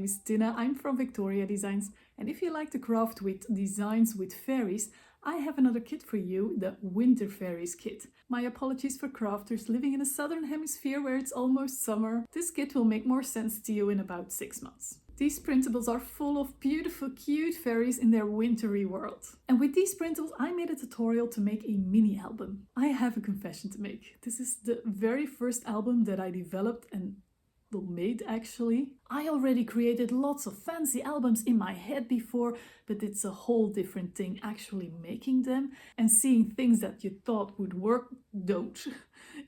name is Tinne, I'm from Victoria Designs, and if you like to craft with designs with fairies, I have another kit for you, the Winter Fairies kit. My apologies for crafters living in the southern hemisphere where it's almost summer. This kit will make more sense to you in about 6 months. These printables are full of beautiful, cute fairies in their wintry world. And with these printables, I made a tutorial to make a mini album. I have a confession to make. This is the very first album that I developed and made actually. I already created lots of fancy albums in my head before, but it's a whole different thing actually making them and seeing things that you thought would work don't,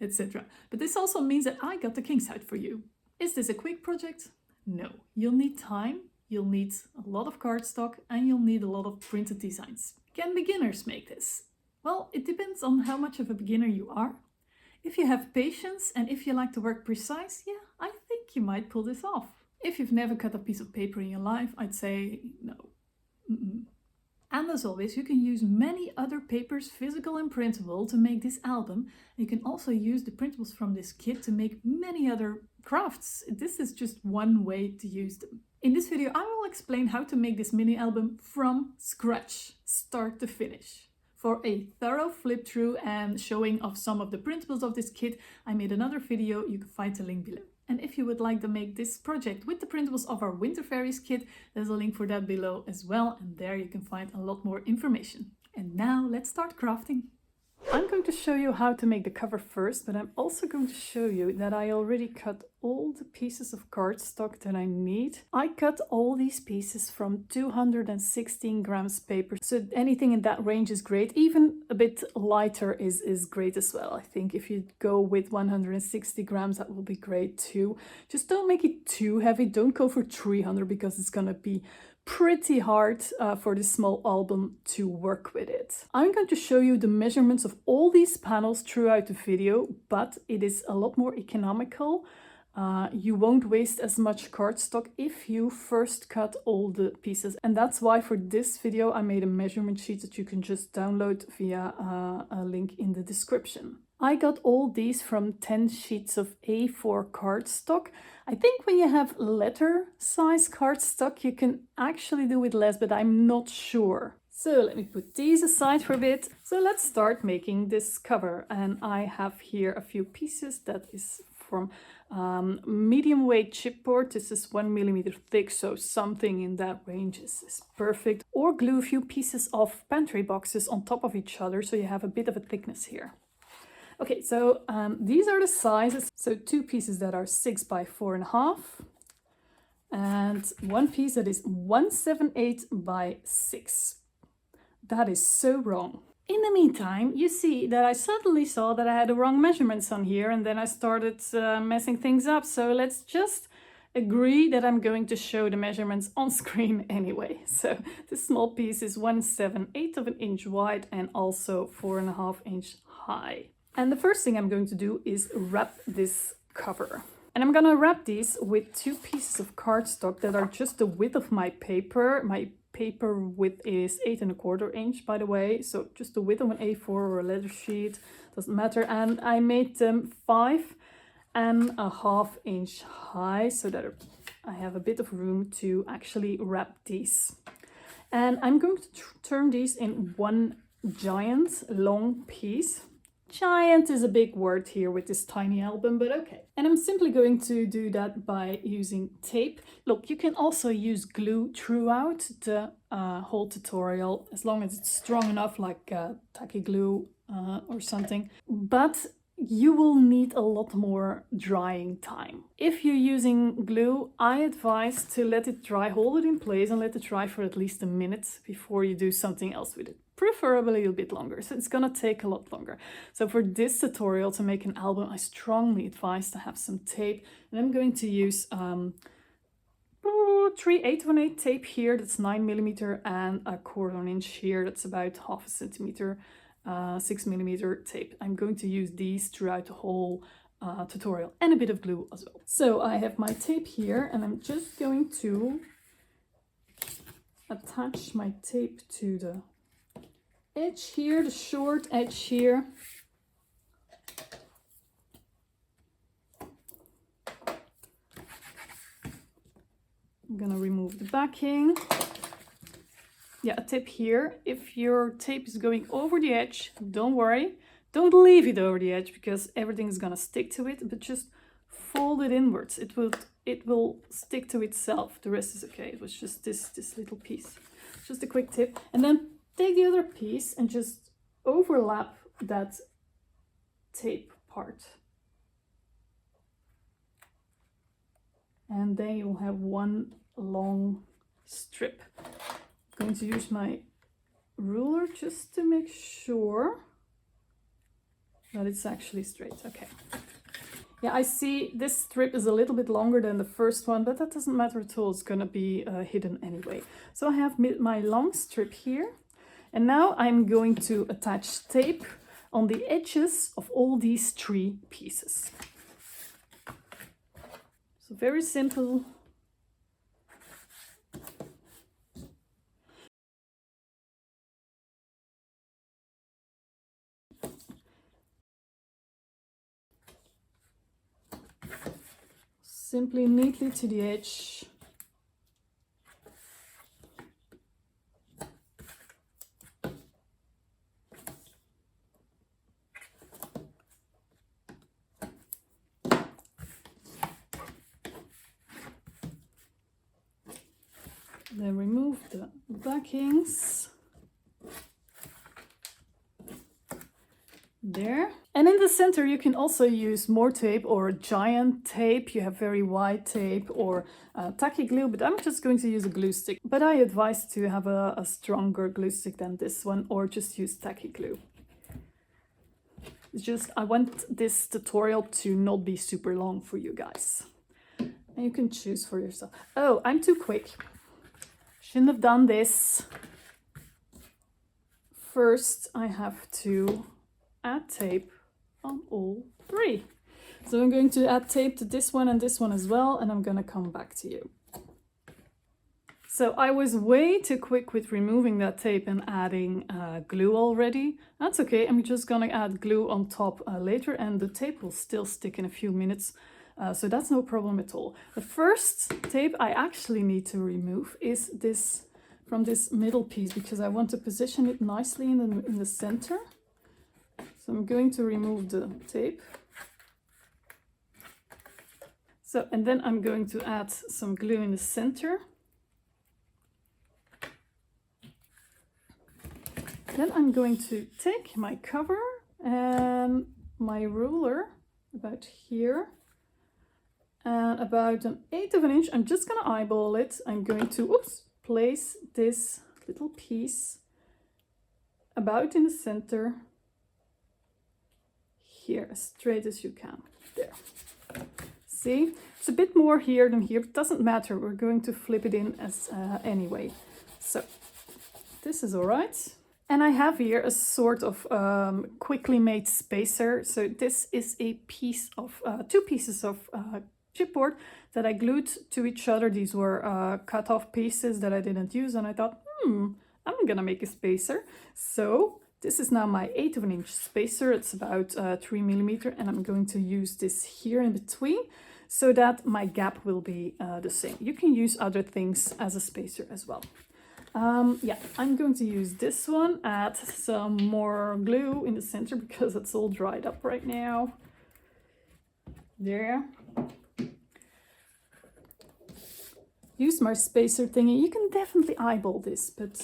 etc. But this also means that I got the king side for you. Is this a quick project? No. You'll need time, you'll need a lot of cardstock, and you'll need a lot of printed designs. Can beginners make this? Well, it depends on how much of a beginner you are. If you have patience and if you like to work precise, yeah, I think you might pull this off. If you've never cut a piece of paper in your life, I'd say no. And as always, you can use many other papers, physical and printable, to make this album. You can also use the printables from this kit to make many other crafts. This is just one way to use them. In this video, I will explain how to make this mini album from scratch, start to finish. For a thorough flip through and showing of some of the printables of this kit, I made another video, you can find the link below. And if you would like to make this project with the printables of our Winter Fairies kit, there's a link for that below as well, and there you can find a lot more information. And now let's start crafting. I'm going to show you how to make the cover first, but I'm also going to show you that I already cut all the pieces of cardstock that I need. I cut all these pieces from 216 grams paper, so anything in that range is great. Even a bit lighter is great as well. I think if you go with 160 grams, that will be great too. Just don't make it too heavy. Don't go for 300 because it's gonna be pretty hard for this small album to work with it. I'm going to show you the measurements of all these panels throughout the video, but it is a lot more economical. You won't waste as much cardstock if you first cut all the pieces. And that's why for this video I made a measurement sheet that you can just download via a link in the description. I got all these from 10 sheets of A4 cardstock. I think when you have letter size cardstock, you can actually do with less, but I'm not sure. So let me put these aside for a bit. So let's start making this cover. And I have here a few pieces that is from medium weight chipboard. This is 1 millimeter thick, so something in that range is perfect. Or glue a few pieces of pantry boxes on top of each other, so you have a bit of a thickness here. Okay, so these are the sizes. So 2 pieces that are 6 by 4.5 and 1 piece that is 178 by 6. That is so wrong. In the meantime, you see that I suddenly saw that I had the wrong measurements on here, and then I started messing things up. So let's just agree that I'm going to show the measurements on screen anyway. So this small piece is 1/7/8 of an inch wide and also 4.5 inch high. And the first thing I'm going to do is wrap this cover. And I'm gonna wrap these with 2 pieces of cardstock that are just the width of my paper. My paper width is 8¼ inch, by the way. So just the width of an A4 or a letter sheet, doesn't matter. And I made them 5.5 inch high so that I have a bit of room to actually wrap these. And I'm going to turn these in one giant long piece. Giant is a big word here with this tiny album, but okay. And I'm simply going to do that by using tape. Look, you can also use glue throughout the whole tutorial, as long as it's strong enough, like tacky glue or something. But you will need a lot more drying time. If you're using glue, I advise to let it dry, hold it in place and let it dry for at least a minute before you do something else with it. Preferably a little bit longer, so it's gonna take a lot longer. So for this tutorial to make an album, I strongly advise to have some tape. And I'm going to use 3/8 tape here, that's 9 millimeter, and 1/4 inch here, that's about 1/2 centimeter, 6 millimeter tape. I'm going to use these throughout the whole tutorial, and a bit of glue as well. So I have my tape here, and I'm just going to attach my tape to the edge here, the short edge here. I'm gonna remove the backing. Yeah, a tip here, if your tape is going over the edge, don't worry. Don't leave it over the edge because everything is gonna stick to it, but just fold it inwards. It will stick to itself. The rest is okay. It was just this little piece. Just a quick tip. And then take the other piece and just overlap that tape part. And then you'll have one long strip. I'm going to use my ruler just to make sure that it's actually straight. Okay. Yeah, I see this strip is a little bit longer than the first one, but that doesn't matter at all. It's going to be hidden anyway. So I have my long strip here. And now I'm going to attach tape on the edges of all these 3 pieces. So very simple. Simply neatly to the edge. Then remove the backings. There. And in the center you can also use more tape or giant tape. You have very wide tape or tacky glue, but I'm just going to use a glue stick. But I advise to have a stronger glue stick than this one, or just use tacky glue. It's just, I want this tutorial to not be super long for you guys. And you can choose for yourself. Oh, I'm too quick. Shouldn't have done this. First, I have to add tape on all 3. So I'm going to add tape to this one and this one as well, and I'm going to come back to you. So I was way too quick with removing that tape and adding glue already. That's okay, I'm just going to add glue on top later, and the tape will still stick in a few minutes. So that's no problem at all. The first tape I actually need to remove is this from this middle piece, because I want to position it nicely in the center. So I'm going to remove the tape. So, and then I'm going to add some glue in the center. Then I'm going to take my cover and my ruler about here. And about 1/8 of an inch, I'm just going to eyeball it. I'm going to, place this little piece about in the center. Here, as straight as you can. There. See? It's a bit more here than here, but it doesn't matter. We're going to flip it in as anyway. So, this is all right. And I have here a sort of quickly made spacer. So this is a piece of, 2 pieces of chipboard that I glued to each other. These were cut off pieces that I didn't use, and I thought, I'm gonna make a spacer. So this is now my 1/8 of an inch spacer. It's about 3 millimeter, and I'm going to use this here in between so that my gap will be the same. You can use other things as a spacer as well. Yeah, I'm going to use this one, add some more glue in the center because it's all dried up right now. There. Use my spacer thingy. You can definitely eyeball this, but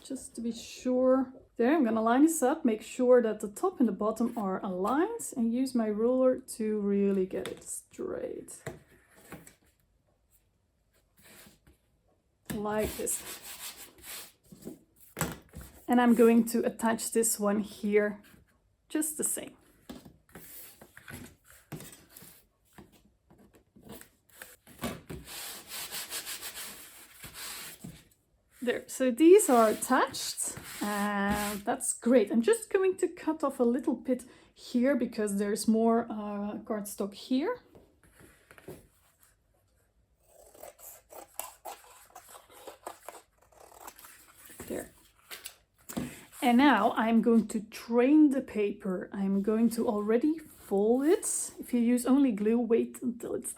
just to be sure. There, I'm gonna line this up, make sure that the top and the bottom are aligned, and use my ruler to really get it straight. Like this. And I'm going to attach this one here just the same. There, so these are attached, and that's great. I'm just going to cut off a little bit here because there's more cardstock here. There. And now I'm going to train the paper. I'm going to already fold it. If you use only glue, wait until it's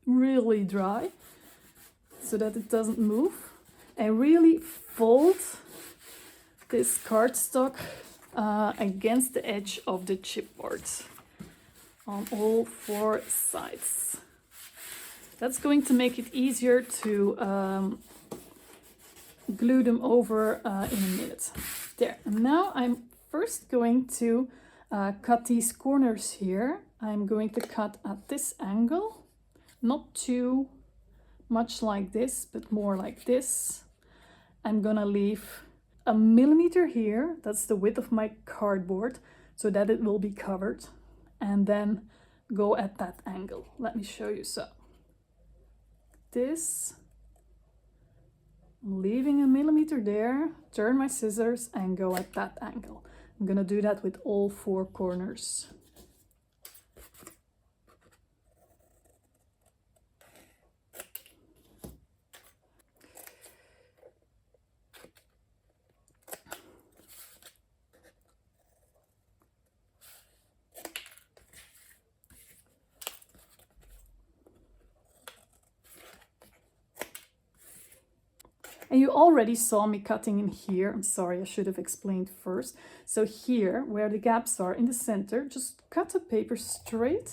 really dry. So so that it doesn't move, and really fold this cardstock against the edge of the chipboard on all 4 sides. That's going to make it easier to glue them over in a minute. There, and now I'm first going to cut these corners here. I'm going to cut at this angle, not too much like this, but more like this. I'm gonna leave 1 millimeter here, that's the width of my cardboard, so that it will be covered, and then go at that angle. Let me show you. So this, I'm leaving 1 millimeter there, turn my scissors and go at that angle. I'm gonna do that with all 4 corners. And you already saw me cutting in here. I'm sorry, I should have explained first. So here, where the gaps are in the center, just cut the paper straight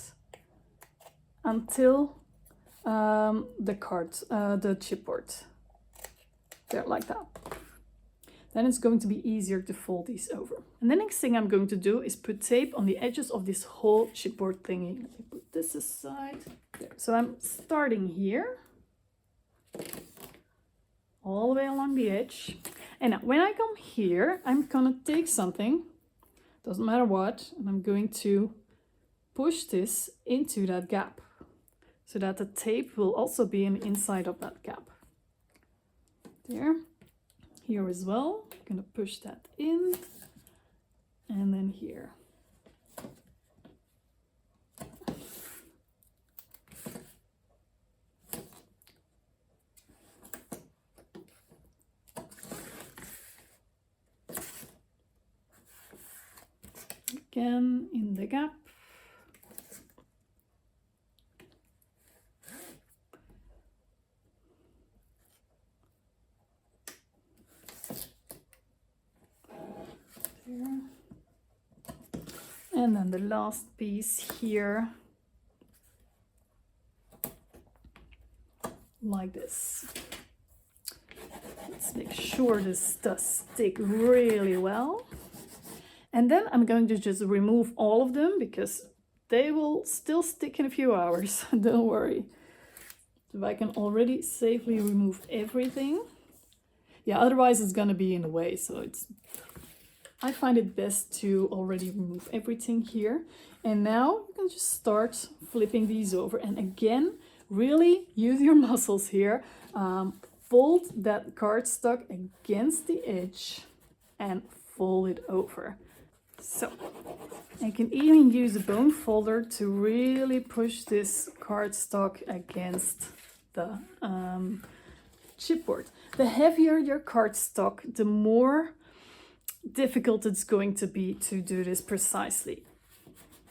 until the chipboard. There, like that. Then it's going to be easier to fold these over. And the next thing I'm going to do is put tape on the edges of this whole chipboard thingy. Let me put this aside. There. So I'm starting here, all the way along the edge. And now when I come here, I'm gonna take something, doesn't matter what, and I'm going to push this into that gap so that the tape will also be in the inside of that gap. There, here as well, I'm gonna push that in, and then here. Again in the gap. There. And then the last piece here, like this. Let's make sure this does stick really well. And then I'm going to just remove all of them because they will still stick in a few hours. Don't worry. So I can already safely remove everything. Yeah, otherwise it's gonna be in the way. So I find it best to already remove everything here. And now you can just start flipping these over. And again, really use your muscles here. Fold that cardstock against the edge and fold it over. So you can even use a bone folder to really push this cardstock against the chipboard. The heavier your cardstock, the more difficult it's going to be to do this precisely.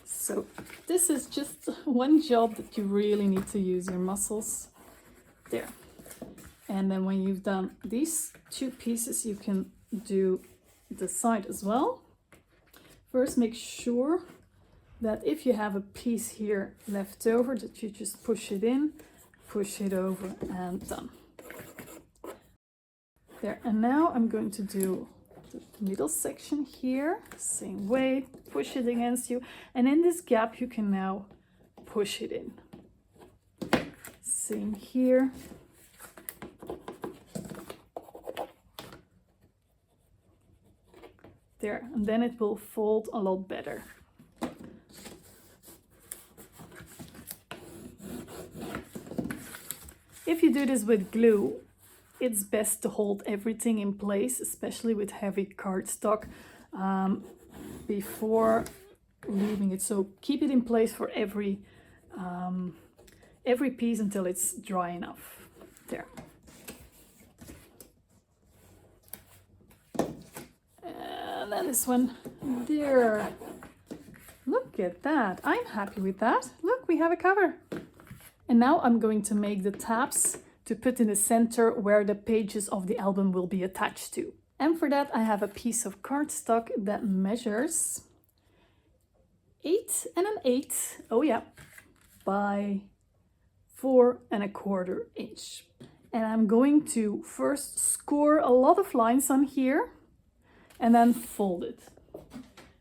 So this is just one job that you really need to use your muscles. There. And then when you've done these 2 pieces, you can do the side as well. First, make sure that if you have a piece here left over, that you just push it in, push it over, and done. There, and now I'm going to do the middle section here, same way, push it against you, and in this gap you can now push it in. Same here. There, and then it will fold a lot better. If you do this with glue, it's best to hold everything in place, especially with heavy cardstock, before leaving it. So keep it in place for every piece until it's dry enough. There. And then this one there. Look at that. I'm happy with that. Look, we have a cover. And now I'm going to make the tabs to put in the center where the pages of the album will be attached to. And for that I have a piece of cardstock that measures 8 1/8, oh yeah, by 4 1/4 inch. And I'm going to first score a lot of lines on here and then fold it.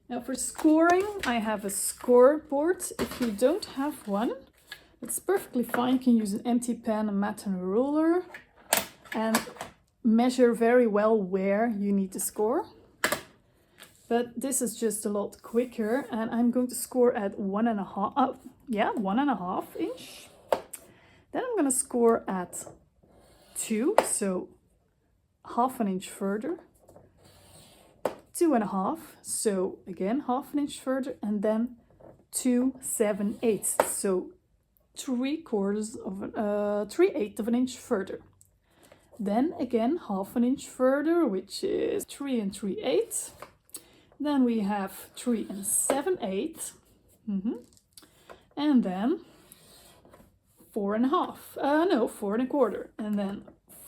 Now for scoring, I have a scoreboard. If you don't have one, it's perfectly fine. You can use an empty pen, a mat and a ruler and measure very well where you need to score. But this is just a lot quicker and I'm going to score at 1.5 inch. Then I'm going to score at 2, so 1/2 inch further. 2.5, so again 1/2 inch further, and then 2 7/8, so 3/8 of an inch further. Then again 1/2 inch further, which is 3 3/8. Then we have 3 7/8, and then 4.5. No, 4 1/4, and then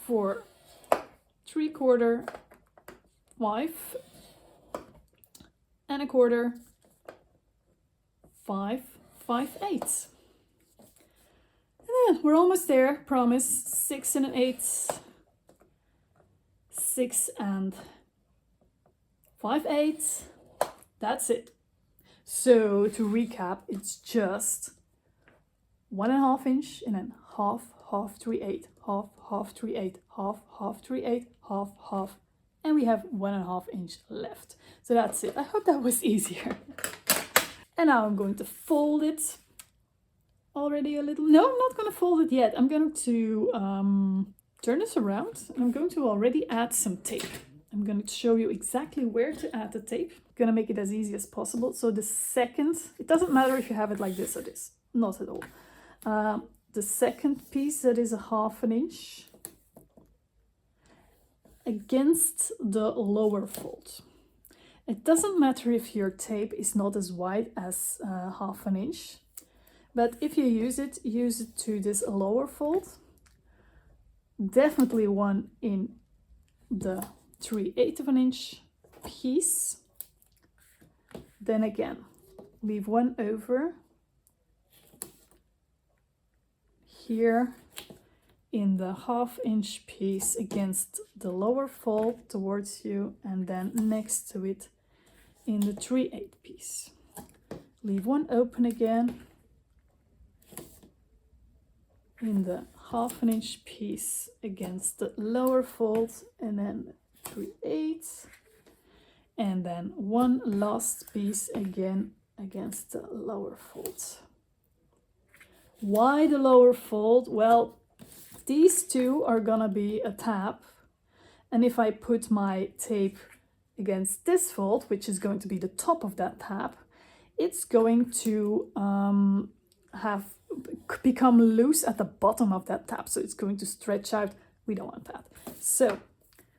4 3/4, 5 1/4, 5 5/8. And then we're almost there, promise. 6 1/8, 6 5/8. That's it. So to recap, it's just 1.5 inch and then 1/2 3/8, 1/2 3/8, 1/2 3/8, 1/2, and we have 1.5 inch left. So that's it. I hope that was easier. And now I'm going to fold it already a little. No, I'm not going to fold it yet. I'm going to turn this around and I'm going to already add some tape. I'm going to show you exactly where to add the tape. I'm going to make it as easy as possible. So the second, it doesn't matter if you have it like this or this, not at all. The second piece that is 1/2 inch against the lower fold. It doesn't matter if your tape is not as wide as 1/2 inch, but if you use it to this lower fold. Definitely one in the 3/8 of an inch piece. Then again, leave one over here in the 1/2 inch piece against the lower fold towards you, and then next to it in the 3/8 piece. Leave one open again in the 1/2 inch piece against the lower fold, and then 3/8, and then one last piece again against the lower fold. Why the lower fold? Well, these two are gonna be a tab, and if I put my tape against this fold, which is going to be the top of that tab, it's going to become loose at the bottom of that tab, so it's going to stretch out. We don't want that. So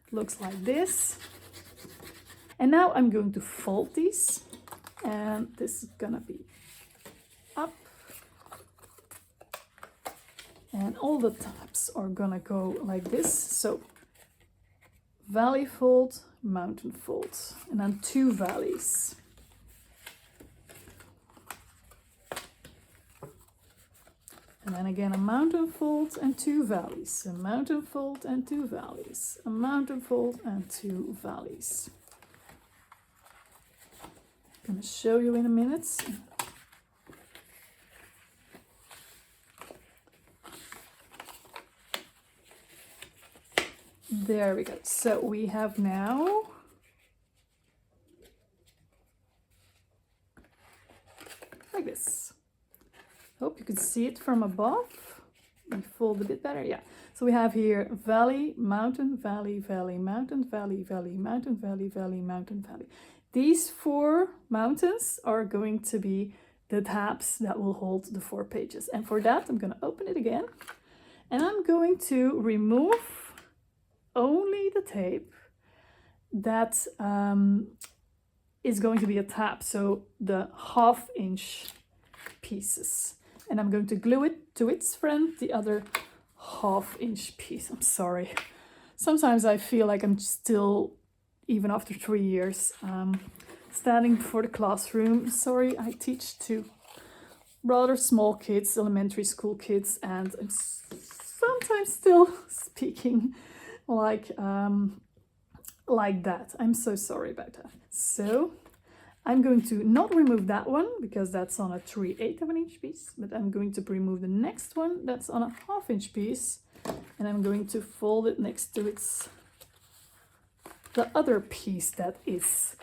it looks like this. And now I'm going to fold these, and this is gonna be up, and all the tabs are gonna go like this. So valley fold, mountain fold, and then 2 valleys. And then again a mountain fold and 2 valleys, a mountain fold and 2 valleys, a mountain fold and 2 valleys. I'm going to show you in a minute. There we go. So we have now like this. Hope you can see it from above. We fold a bit better. Yeah. So we have here valley, mountain, valley, valley, mountain, valley, valley, mountain, valley, valley, mountain, valley. These 4 mountains are going to be the tabs that will hold the 4 pages. And for that, I'm going to open it again. And I'm going to remove only the tape that is going to be a tab. So the 1/2 inch pieces. And I'm going to glue it to its friend, the other 1/2 inch piece. I'm sorry. Sometimes I feel like I'm still, even after 3 years, standing before the classroom. Sorry, I teach to rather small kids, elementary school kids, and I'm sometimes still speaking like that. I'm so sorry about that. So I'm going to not remove that one because that's on a 3/8 of an inch piece, but I'm going to remove the next one that's on a 1/2 inch piece, and I'm going to fold it next to the other piece that is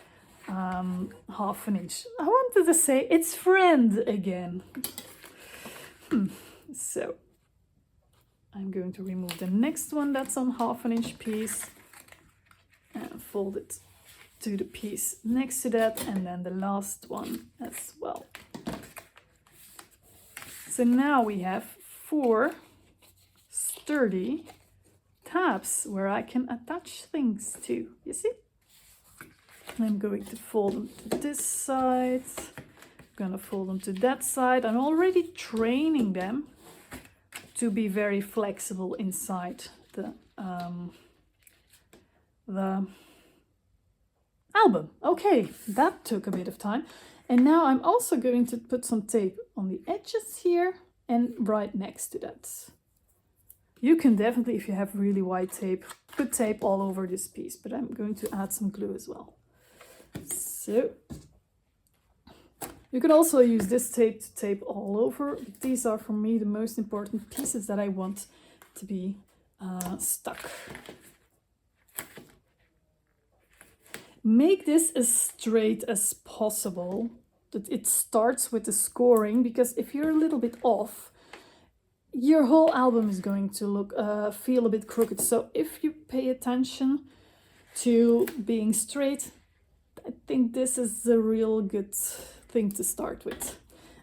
1/2 an inch. I wanted to say it's friend again. So I'm going to remove the next one that's on 1/2 an inch piece and fold it to the piece next to that, and then the last one as well. So now we have 4 sturdy tabs where I can attach things to, you see? I'm going to fold them to this side, I'm gonna fold them to that side. I'm already training them to be very flexible inside the album. Okay, that took a bit of time. And now I'm also going to put some tape on the edges here and right next to that. You can definitely, if you have really white tape, put tape all over this piece, but I'm going to add some glue as well. So you can also use this tape to tape all over, but these are for me the most important pieces that I want to be stuck. Make this as straight as possible, that it starts with the scoring, because if you're a little bit off, your whole album is going to look feel a bit crooked. So if you pay attention to being straight, I think this is a real good thing to start with.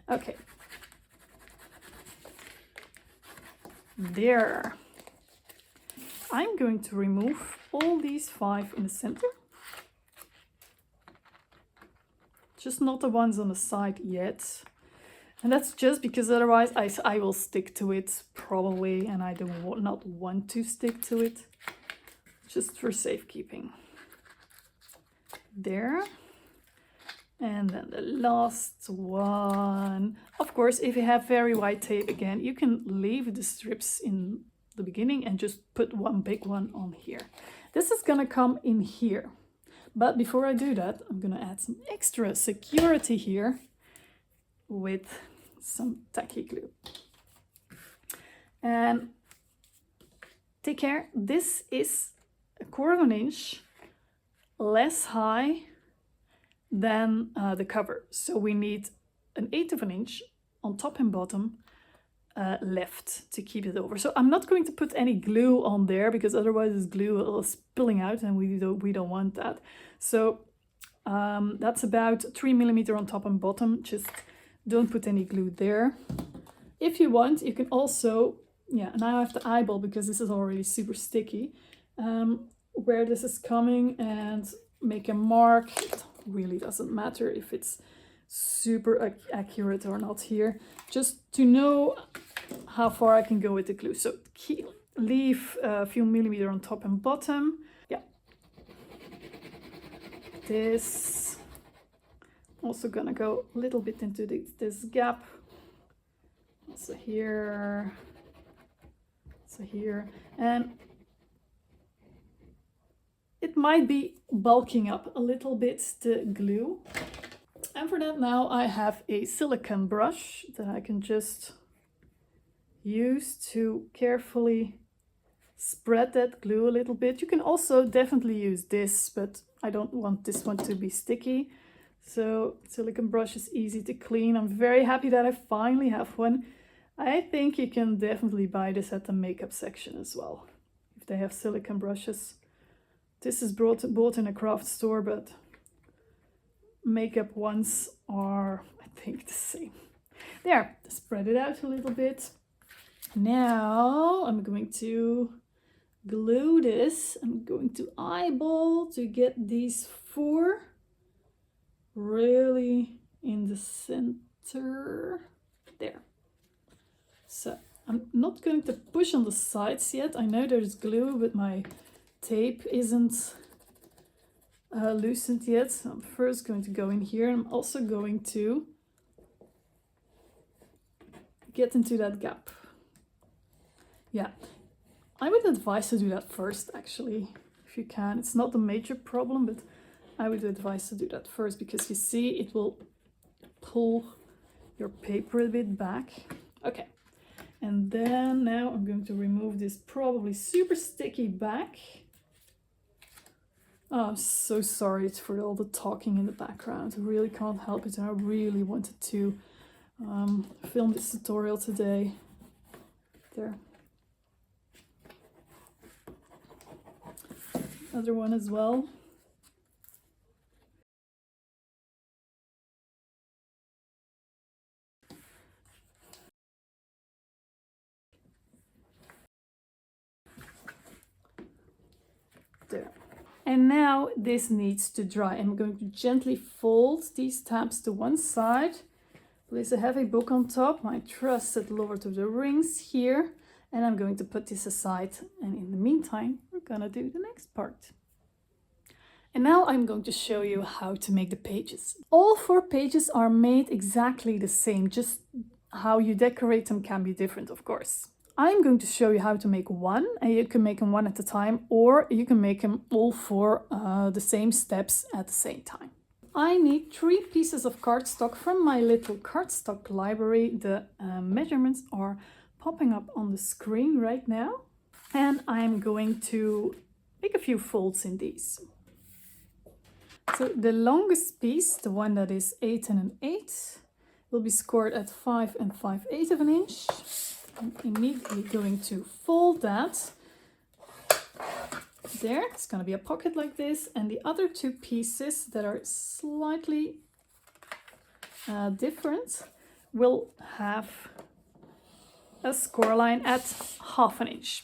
Okay. There. I'm going to remove all these 5 in the center. Just not the ones on the side yet. And that's just because otherwise I will stick to it probably, and I do not want to stick to it, just for safekeeping. There. And then the last one. Of course, if you have very white tape again, you can leave the strips in the beginning and just put one big one on here. This is gonna come in here. But before I do that, I'm gonna add some extra security here with some tacky glue. And take care, this is 1/4 inch less high than the cover. So we need 1/8 inch on top and bottom left to keep it over. So I'm not going to put any glue on there because otherwise this glue is spilling out and we don't want that. So that's about 3 mm on top and bottom. Just don't put any glue there. If you want, you can also, yeah, now I have to eyeball because this is already super sticky, where this is coming and make a mark. It really doesn't matter if it's super accurate or not here, just to know how far I can go with the glue. So leave a few millimeters on top and bottom. Yeah. This also gonna go a little bit into this gap. Also here, also here, and it might be bulking up a little bit, the glue. And for that now I have a silicone brush that I can just use to carefully spread that glue a little bit. You can also definitely use this, but I don't want this one to be sticky. So silicone brush is easy to clean. I'm very happy that I finally have one. I think you can definitely buy this at the makeup section as well, if they have silicone brushes. This is bought in a craft store, but makeup ones are, I think, the same. There, spread it out a little bit. Now I'm going to glue this. I'm going to eyeball to get these 4 really in the center. There. So I'm not going to push on the sides yet. I know there's glue, but my tape isn't loosened yet. So I'm first going to go in here. I'm also going to get into that gap. Yeah, I would advise to do that first, actually, if you can. It's not a major problem, but I would advise to do that first, because you see it will pull your paper a bit back. Okay, and then now I'm going to remove this probably super sticky back. Oh, I'm so sorry for all the talking in the background. I really can't help it. I really wanted to film this tutorial today. There. Other one as well. There. And now this needs to dry. I'm going to gently fold these tabs to one side. Place a heavy book on top, my trusted Lord of the Rings here. And I'm going to put this aside. And in the meantime, we're gonna do the next part. And now I'm going to show you how to make the pages. All 4 pages are made exactly the same, just how you decorate them can be different, of course. I'm going to show you how to make one, and you can make them one at a time, or you can make them all 4 the same steps at the same time. I need 3 pieces of cardstock from my little cardstock library. The measurements are popping up on the screen right now. And I'm going to make a few folds in these. So the longest piece, the one that is 8 1/8, will be scored at 5 5/8 of an inch. I'm immediately going to fold that. There, it's going to be a pocket like this, and the other 2 pieces that are slightly different will have a score line at 1/2 inch,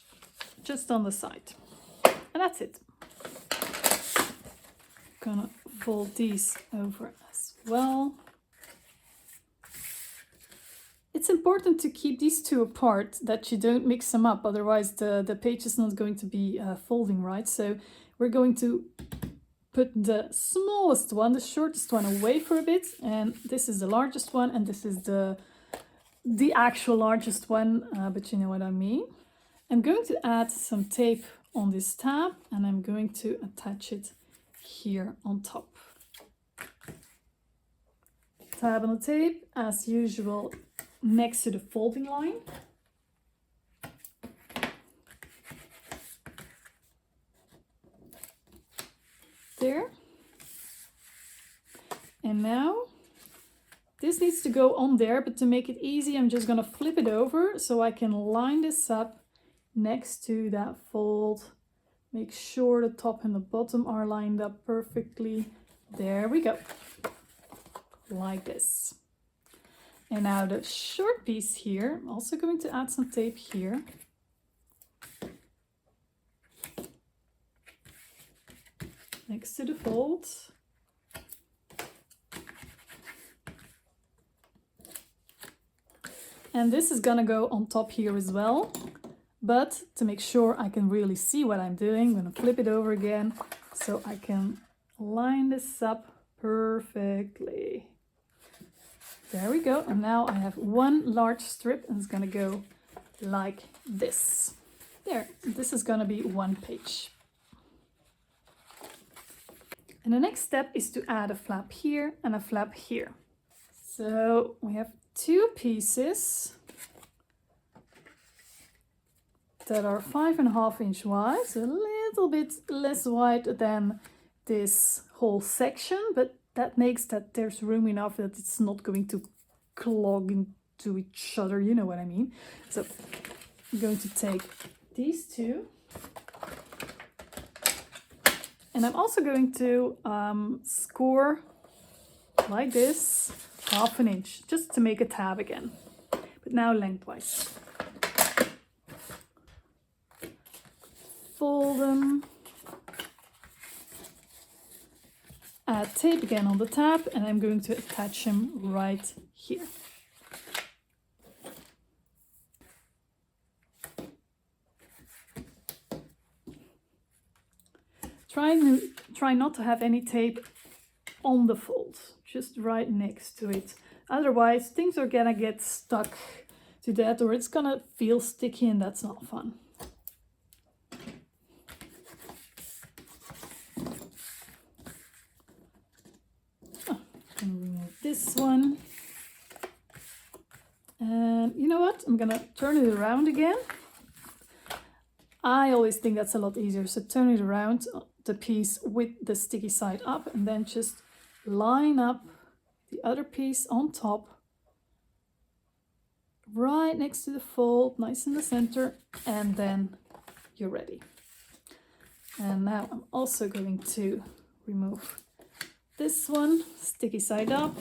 just on the side. And that's it. Gonna fold these over as well. It's important to keep these 2 apart, that you don't mix them up, otherwise the page is not going to be folding right. So we're going to put the smallest one, the shortest one, away for a bit, and this is the largest one, and this is the actual largest one, but you know what I mean. I'm going to add some tape on this tab, and I'm going to attach it here on top. Tab on the tape, as usual, next to the folding line. There. And now this needs to go on there, but to make it easy, I'm just going to flip it over so I can line this up next to that fold. Make sure the top and the bottom are lined up perfectly. There we go. Like this. And now the short piece here, I'm also going to add some tape here. Next to the fold. And this is gonna go on top here as well. But to make sure I can really see what I'm doing, I'm gonna flip it over again so I can line this up perfectly. There we go. And now I have one large strip, and it's gonna go like this. There, this is gonna be one page. And the next step is to add a flap here and a flap here. So we have 2 pieces that are 5 1/2 inch wide, so a little bit less wide than this whole section, but that makes that there's room enough that it's not going to clog into each other, you know what I mean. So I'm going to take these 2, and I'm also going to score like this 1/2 inch, just to make a tab again, but now lengthwise. Fold them, add tape again on the tab, and I'm going to attach them right here. Try not to have any tape on the fold, just right next to it. Otherwise, things are gonna get stuck to that, or it's gonna feel sticky, and that's not fun. Remove this one. And you know what? I'm gonna turn it around again. I always think that's a lot easier. So turn it around, the piece with the sticky side up, and then just line up the other piece on top, right next to the fold, nice in the center, and then you're ready. And now I'm also going to remove this one, sticky side up,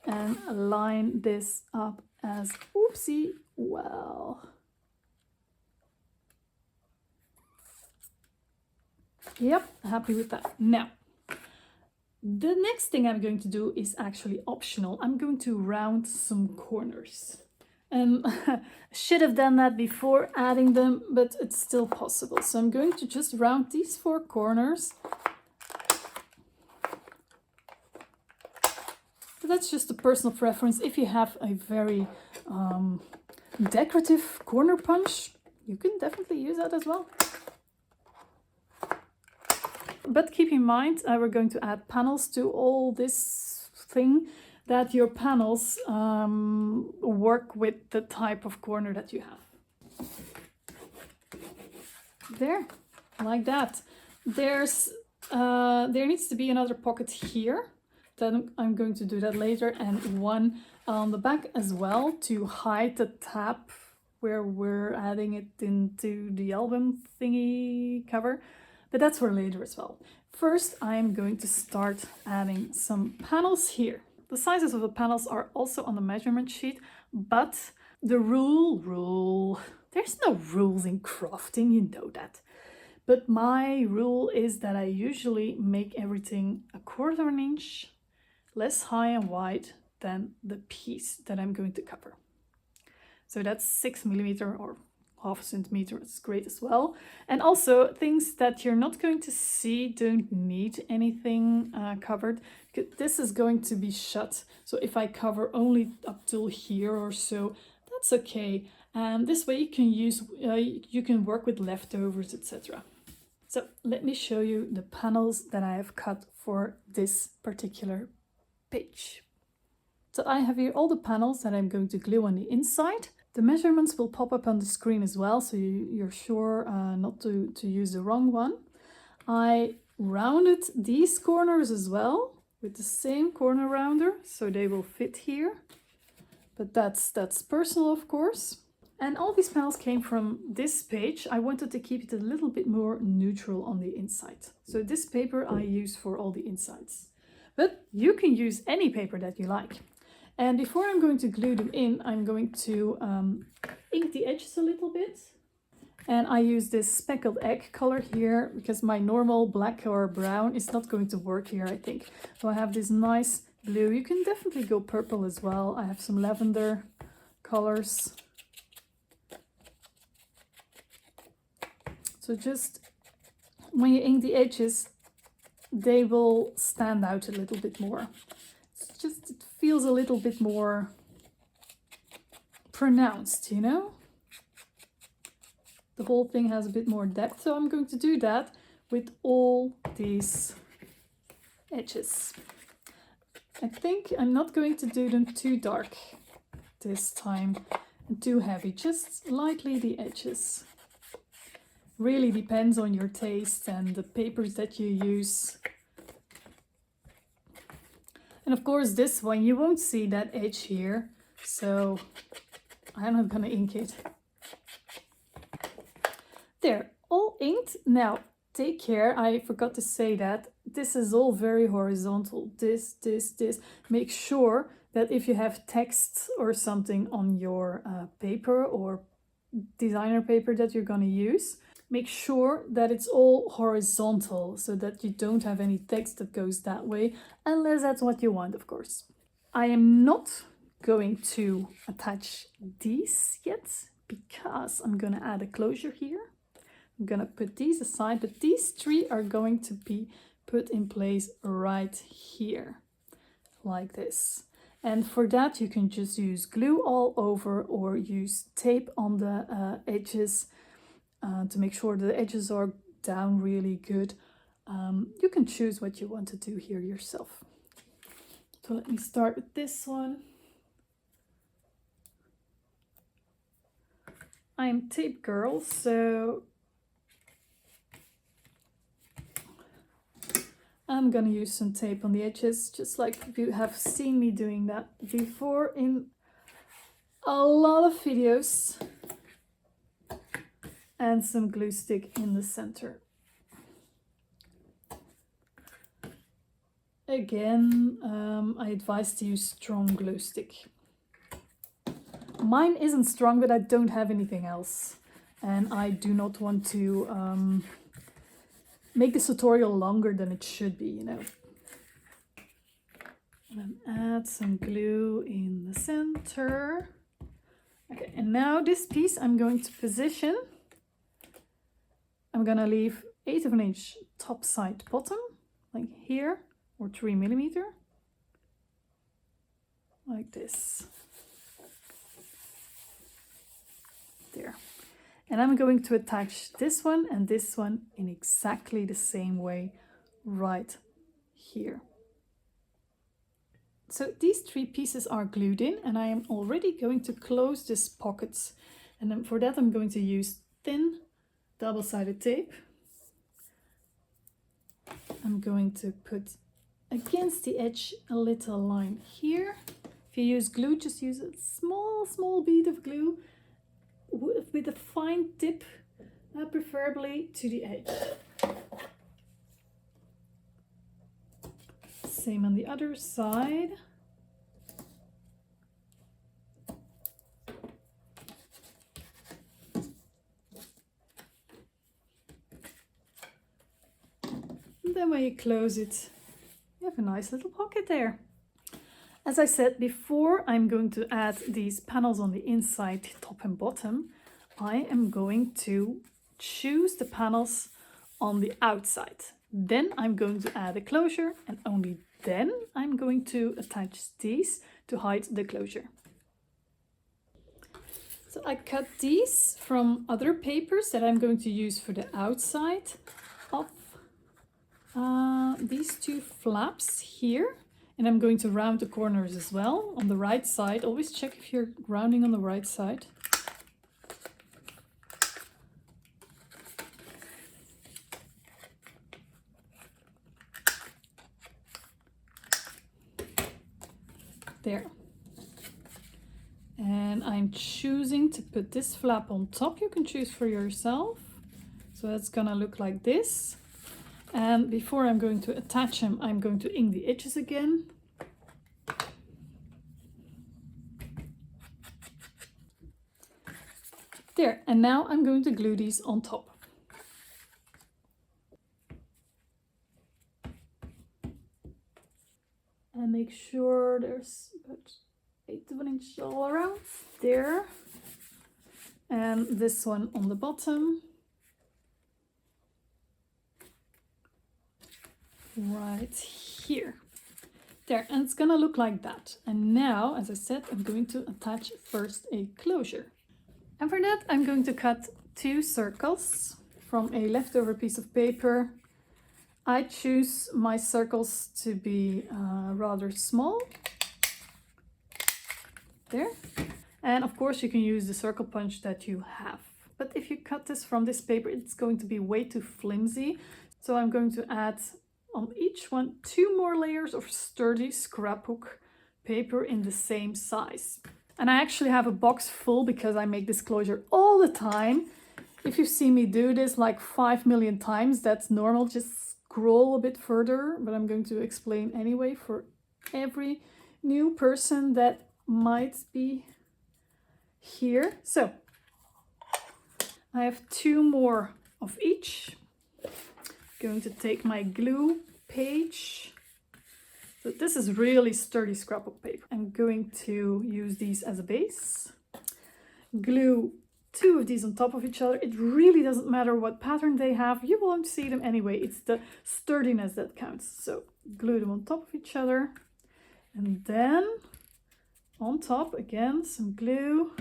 and line this up as oopsie well. Yep, happy with that. Now, the next thing I'm going to do is actually optional. I'm going to round some corners. Should have done that before adding them, but it's still possible. So I'm going to just round these 4 corners. But that's just a personal preference. If you have a very decorative corner punch, you can definitely use that as well. But keep in mind, we're going to add panels to all this thing, that your panels work with the type of corner that you have. There, like that. There needs to be another pocket here. Then I'm going to do that later, and one on the back as well to hide the tab where we're adding it into the album thingy cover. But that's for later as well. First, I'm going to start adding some panels here. The sizes of the panels are also on the measurement sheet, but the there's no rules in crafting, you know that. But my rule is that I usually make everything 1/4 inch less high and wide than the piece that I'm going to cover. So that's 6 millimeter or 1/2 centimeter, it's great as well. And also things that you're not going to see don't need anything covered, because this is going to be shut. So if I cover only up till here or so, that's okay. And this way you can work with leftovers, etc. So let me show you the panels that I have cut for this particular page. So I have here all the panels that I'm going to glue on the inside. The measurements will pop up on the screen as well, so you're sure not to use the wrong one. I rounded these corners as well with the same corner rounder, so they will fit here. But that's personal, of course. And all these panels came from this page. I wanted to keep it a little bit more neutral on the inside. So this paper I use for all the insides. But you can use any paper that you like. And before I'm going to glue them in, I'm going to ink the edges a little bit. And I use this speckled egg color here because my normal black or brown is not going to work here, I think. So I have this nice blue. You can definitely go purple as well. I have some lavender colors. So just when you ink the edges, they will stand out a little bit more. It feels a little bit more pronounced, you know? The whole thing has a bit more depth, so I'm going to do that with all these edges. I think I'm not going to do them too dark this time and too heavy, just lightly the edges. Really depends on your taste and the papers that you use. And of course this one, you won't see that edge here, so I'm not gonna ink it. There, all inked. Now, take care, I forgot to say that this is all very horizontal. This. Make sure that if you have text or something on your paper or designer paper that you're gonna use, make sure that it's all horizontal so that you don't have any text that goes that way, unless that's what you want, of course. I am not going to attach these yet because I'm gonna add a closure here. I'm gonna put these aside, but these three are going to be put in place right here, like this. And for that you can just use glue all over or use tape on the edges to make sure the edges are down really good. You can choose what you want to do here yourself. So let me start with this one. I'm tape girl, so I'm gonna use some tape on the edges, just like you have seen me doing that before in a lot of videos. And some glue stick in the center. Again, I advise to use strong glue stick. Mine isn't strong, but I don't have anything else. And I do not want to make this tutorial longer than it should be, you know. And then add some glue in the center. Okay, and now this piece I'm going to position. I'm gonna leave 1/8 of an inch top side bottom, like here, or 3 millimeter, like this. There. And I'm going to attach this one and this one in exactly the same way right here. So these 3 pieces are glued in, and I am already going to close this pockets. And then for that I'm going to use thin double-sided tape. I'm going to put against the edge a little line here. If you use glue, just use a small bead of glue with a fine tip, preferably to the edge. Same on the other side. And then when you close it, you have a nice little pocket there. As I said before, I'm going to add these panels on the inside, top and bottom. I am going to choose the panels on the outside. Then I'm going to add a closure, and only then I'm going to attach these to hide the closure. So I cut these from other papers that I'm going to use for the outside of these 2 flaps here. And I'm going to round the corners as well on the right side. Always check if you're rounding on the right side. There. And I'm choosing to put this flap on top. You can choose for yourself. So that's gonna look like this. And before I'm going to attach them, I'm going to ink the edges again. There, and now I'm going to glue these on top. And make sure there's about 1/8 of an inch all around. There. And this one on the bottom. Right here. There, and it's gonna look like that. And now, as I said, I'm going to attach first a closure. And for that, I'm going to cut 2 circles from a leftover piece of paper. I choose my circles to be rather small. There. And of course, you can use the circle punch that you have. But if you cut this from this paper, it's going to be way too flimsy. So I'm going to add on each one 2 more layers of sturdy scrapbook paper in the same size. And I actually have a box full because I make this closure all the time. If you see me do this like 5 million times, that's normal. Just scroll a bit further, but I'm going to explain anyway for every new person that might be here. So I have 2 more of each. Going to take my glue page. So this is really sturdy scrapbook paper. I'm going to use these as a base. Glue two of these on top of each other. It really doesn't matter what pattern they have. You won't see them anyway. It's the sturdiness that counts. So glue them on top of each other. And then on top, again, some glue.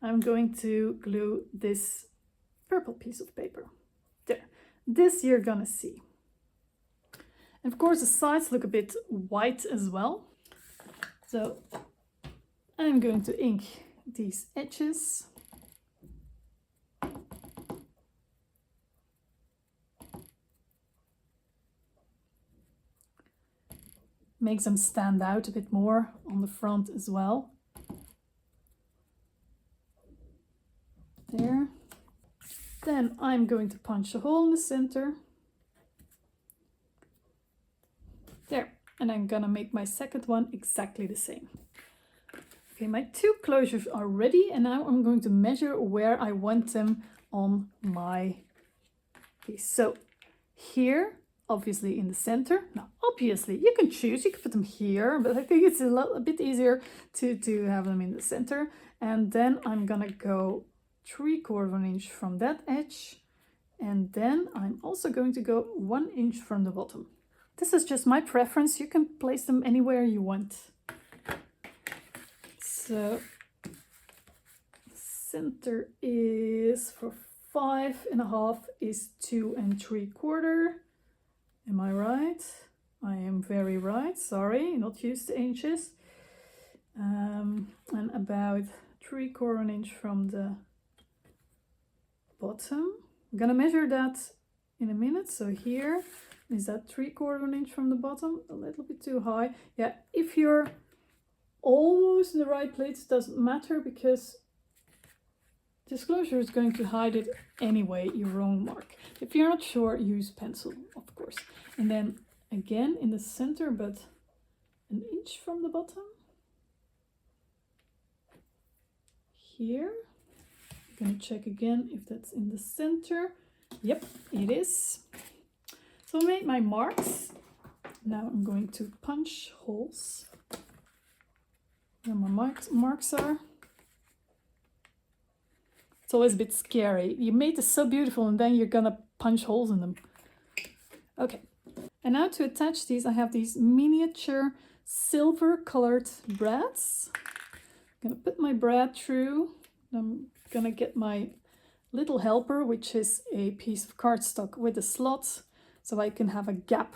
I'm going to glue this purple piece of paper. There. This you're gonna see. And of course the sides look a bit white as well. So I'm going to ink these edges. Makes them stand out a bit more on the front as well. There. Then I'm going to punch a hole in the center. There. And I'm gonna make my second one exactly the same. Okay, my two closures are ready, and now I'm going to measure where I want them on my piece. So here, obviously in the center. Now, obviously, you can choose, you can put them here, but I think it's a bit easier to have them in the center. And then I'm gonna go 3/4 inch from that edge. And then I'm also going to go 1 inch from the bottom. This is just my preference. You can place them anywhere you want. So center is for 5.5 is 2 3/4. Am I right? I am very right. Sorry, not used to inches. And about 3/4 inch from the bottom. I'm gonna measure that in a minute. So here is that 3/4 inch from the bottom. A little bit too high. Yeah, if you're almost in the right place, doesn't matter, because disclosure is going to hide it anyway, your own mark. If you're not sure, use pencil, of course. And then again in the center, but 1 inch from the bottom. Here. I'm gonna check again if that's in the center. Yep, it is. So I made my marks. Now I'm going to punch holes where my marks are. It's always a bit scary. You made this so beautiful and then you're gonna punch holes in them. Okay, and now to attach these, I have these miniature silver colored brads. I'm gonna put my brad through. I'm gonna get my little helper, which is a piece of cardstock with a slot, so I can have a gap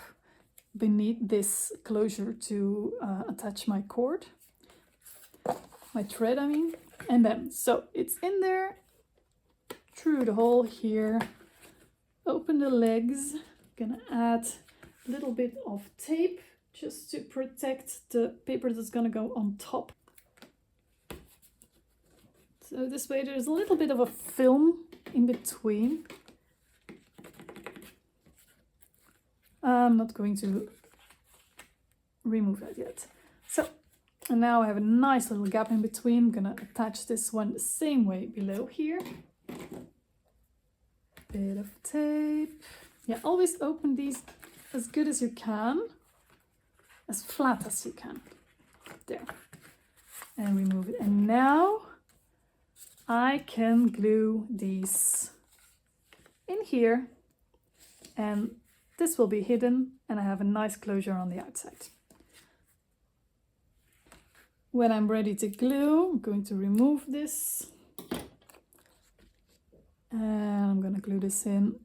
beneath this closure to attach my cord. My thread, I mean. And then, so it's in there, through the hole here, open the legs. Gonna add a little bit of tape just to protect the paper that's gonna go on top. So this way there's a little bit of a film in between. I'm not going to remove that yet. So, and now I have a nice little gap in between. I'm gonna attach this one the same way below here. Bit of tape. Yeah, always open these as good as you can, as flat as you can. There. And remove it. And now I can glue these in here, and this will be hidden, and I have a nice closure on the outside. When I'm ready to glue, I'm going to remove this, and I'm going to glue this in.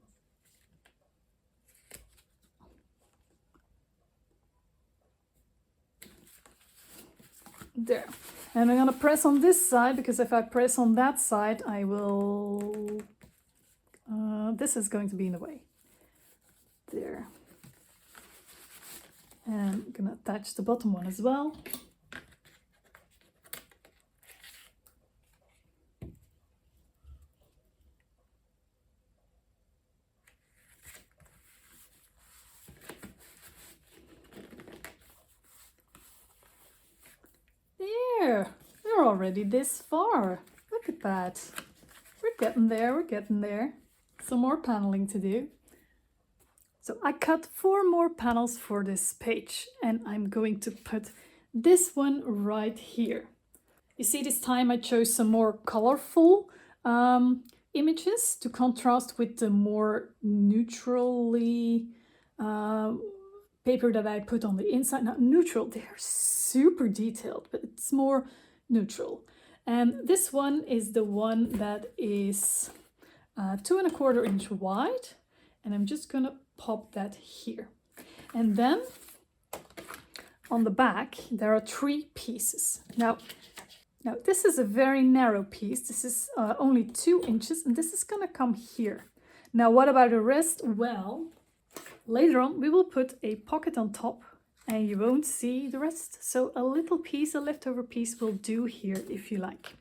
There. And I'm going to press on this side, because if I press on that side, I will... this is going to be in the way. There. And I'm going to attach the bottom one as well. There, we're already this far. Look at that. We're getting there, we're getting there. Some more paneling to do. So I cut 4 more panels for this page, and I'm going to put this one right here. You see, this time I chose some more colorful images to contrast with the more neutrally paper that I put on the inside. Now, neutral, they're super detailed, but it's more neutral. And this one is the one that is 2¼ inch wide, and I'm just gonna pop that here. And then on the back, there are 3 pieces. Now this is a very narrow piece. This is only 2 inches, and this is gonna come here. Now, what about the rest? Well, later on, we will put a pocket on top, and you won't see the rest. So a little piece, a leftover piece will do here if you like.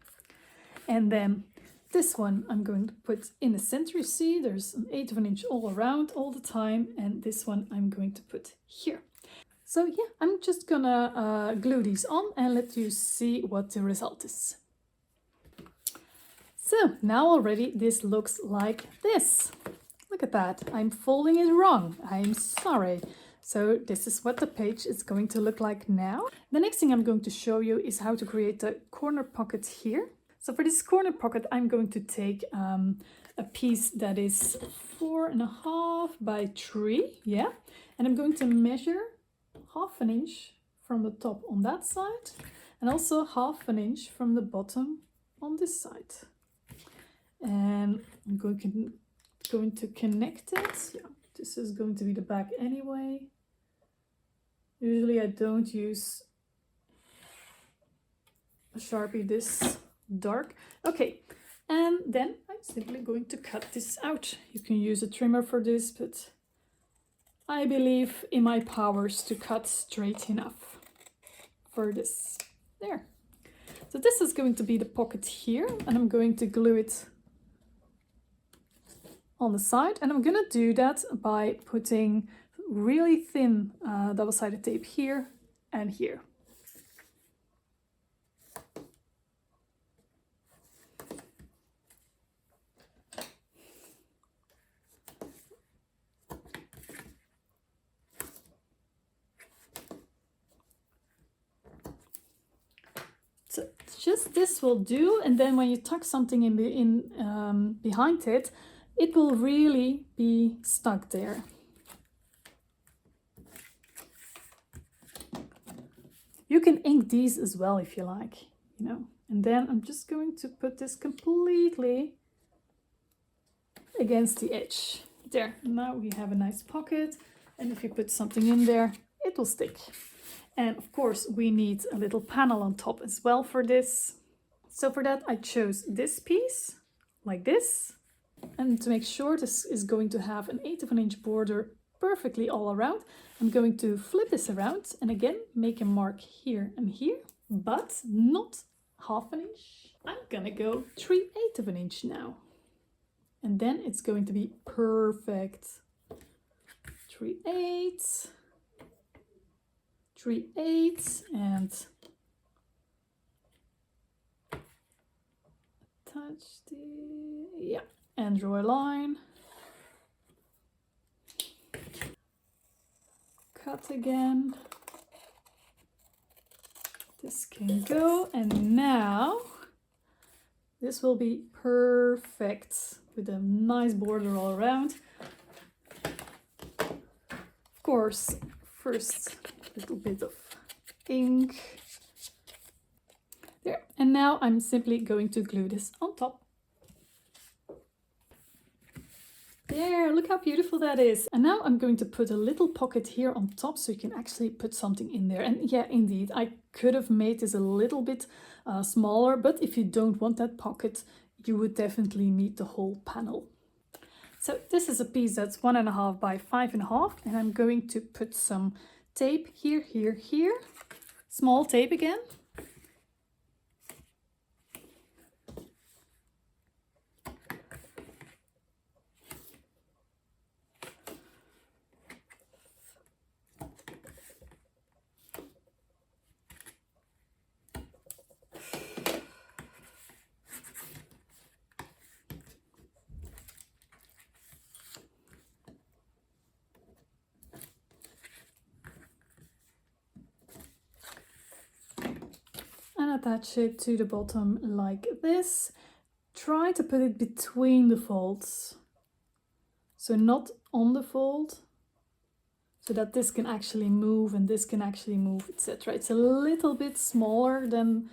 And then this one I'm going to put in the center. You see, there's an 1/8 inch all around all the time, and this one I'm going to put here. So yeah, I'm just gonna glue these on and let you see what the result is. So now already this looks like this. Look at that, I'm folding it wrong, I'm sorry. So this is what the page is going to look like now. The next thing I'm going to show you is how to create the corner pocket here. So for this corner pocket, I'm going to take a piece that is 4.5 by 3, yeah, and I'm going to measure 1/2 inch from the top on that side, and also 1/2 inch from the bottom on this side. And I'm going to connect it. Yeah, this is going to be the back anyway. Usually I don't use a Sharpie this dark. Okay, and then I'm simply going to cut this out. You can use a trimmer for this, but I believe in my powers to cut straight enough for this. There. So this is going to be the pocket here, and I'm going to glue it on the side, and I'm gonna do that by putting really thin double-sided tape here and here. So just this will do, and then when you tuck something in behind it, it will really be stuck there. You can ink these as well if you like, you know. And then I'm just going to put this completely against the edge. There, now we have a nice pocket, and if you put something in there, it will stick. And of course, we need a little panel on top as well for this. So for that, I chose this piece, like this. And to make sure this is going to have an 1/8 inch border perfectly all around, I'm going to flip this around and again make a mark here and here, but not 1/2 inch. I'm gonna go 3/8 inch now. And then it's going to be perfect. 3/8, 3/8, and touch the, yeah, and draw a line. Cut again. This can go, and now this will be perfect with a nice border all around. Of course, first a little bit of ink. There, and now I'm simply going to glue this on top. There, look how beautiful that is. And now I'm going to put a little pocket here on top so you can actually put something in there. And yeah, indeed, I could have made this a little bit smaller, but if you don't want that pocket, you would definitely need the whole panel. So this is a piece that's 1.5 by 5.5, and I'm going to put some tape here, here, here. Small tape again. And attach it to the bottom like this. try to put it between the folds. So not on the fold, so that this can actually move and this can actually move, etc. It's a little bit smaller than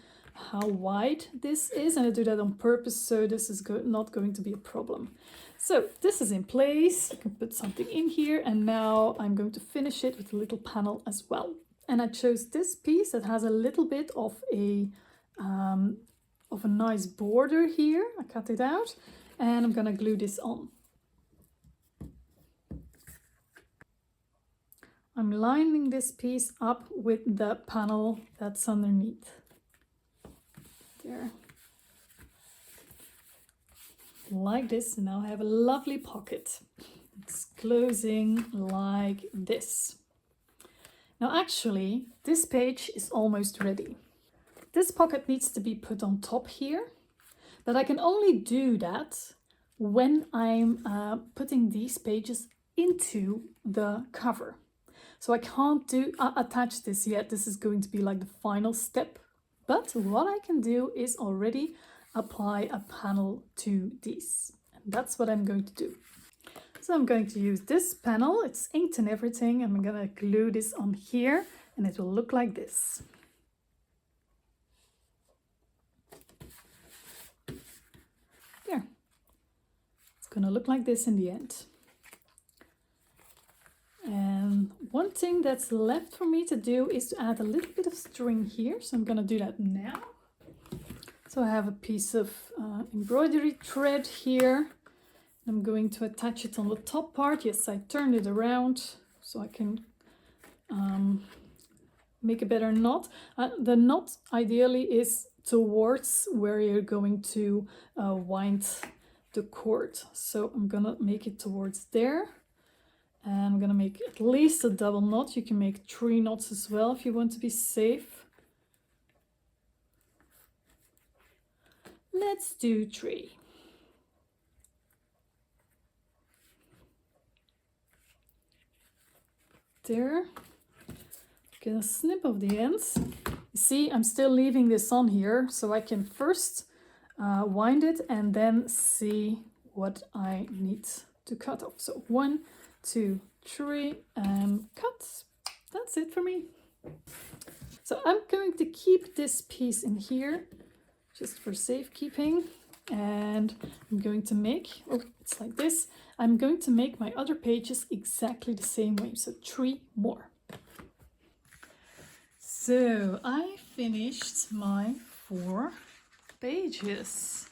how wide this is, and I do that on purpose, so this is not going to be a problem. So this is in place. You can put something in here, and now I'm going to finish it with a little panel as well. And I chose this piece that has a little bit of a nice border here. I cut it out, and I'm gonna glue this on. I'm lining this piece up with the panel that's underneath. There. Like this, and now I have a lovely pocket. It's closing like this. Now actually, this page is almost ready. This pocket needs to be put on top here, but I can only do that when I'm putting these pages into the cover. So I can't attach this yet. This is going to be like the final step. But what I can do is already apply a panel to these. And that's what I'm going to do. So I'm going to use this panel. It's inked and everything. I'm going to glue this on here, and it will look like this. There. It's going to look like this in the end. And one thing that's left for me to do is to add a little bit of string here. So I'm going to do that now. So I have a piece of embroidery thread here. I'm going to attach it on the top part. Yes, I turned it around so I can make a better knot. The knot ideally is towards where you're going to wind the cord. So I'm going to make it towards there. And I'm gonna make at least a double knot. You can make 3 knots as well if you want to be safe. Let's do 3. There. Gonna snip off the ends. You see, I'm still leaving this on here, so I can first wind it and then see what I need to cut off. So 1, 2, 3, and cut. That's it for me. So I'm going to keep this piece in here just for safekeeping, and I'm going to make, oh, it's like this. I'm going to make my other pages exactly the same way, so 3 more. So I finished my 4 pages,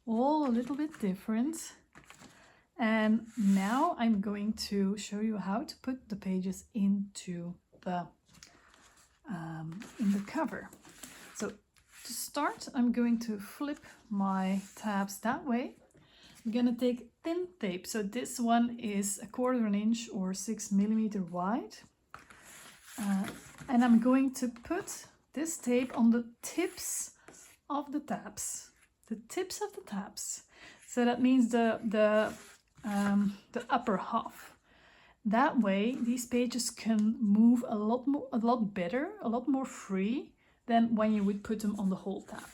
all a little bit different. And now I'm going to show you how to put the pages into the in the cover. So to start, I'm going to flip my tabs that way. I'm going to take thin tape. So this one is 1/4 inch or 6 millimeter wide. And I'm going to put this tape on the tips of the tabs. The tips of the tabs. So that means the upper half. That way these pages can move a lot better, a lot more free than when you would put them on the whole tab.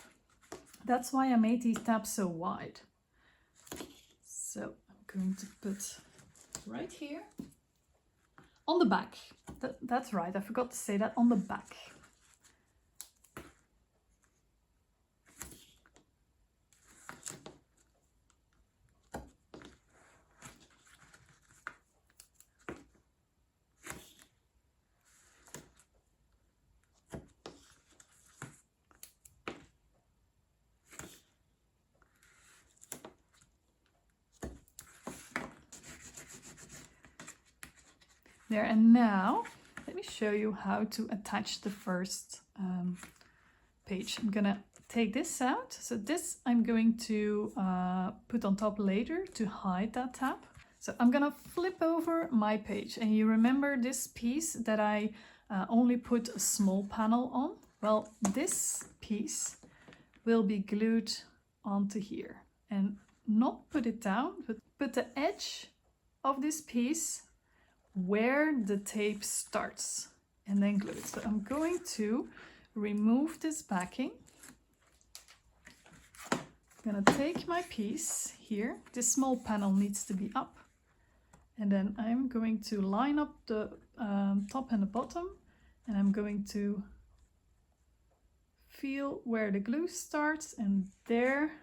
That's why I made these tabs so wide. So I'm going to put right here on the back. That's right, I forgot to say that, on the back. There, and now let me show you how to attach the first page. I'm gonna take this out. So this I'm going to put on top later to hide that tab. So I'm gonna flip over my page, and you remember this piece that I only put a small panel on? Well, this piece will be glued onto here, and not put it down, but put the edge of this piece where the tape starts and then glue it. So I'm going to remove this backing, I'm gonna take my piece here. This small panel needs to be up. And then I'm going to line up the top and the bottom. And I'm going to feel where the glue starts. And there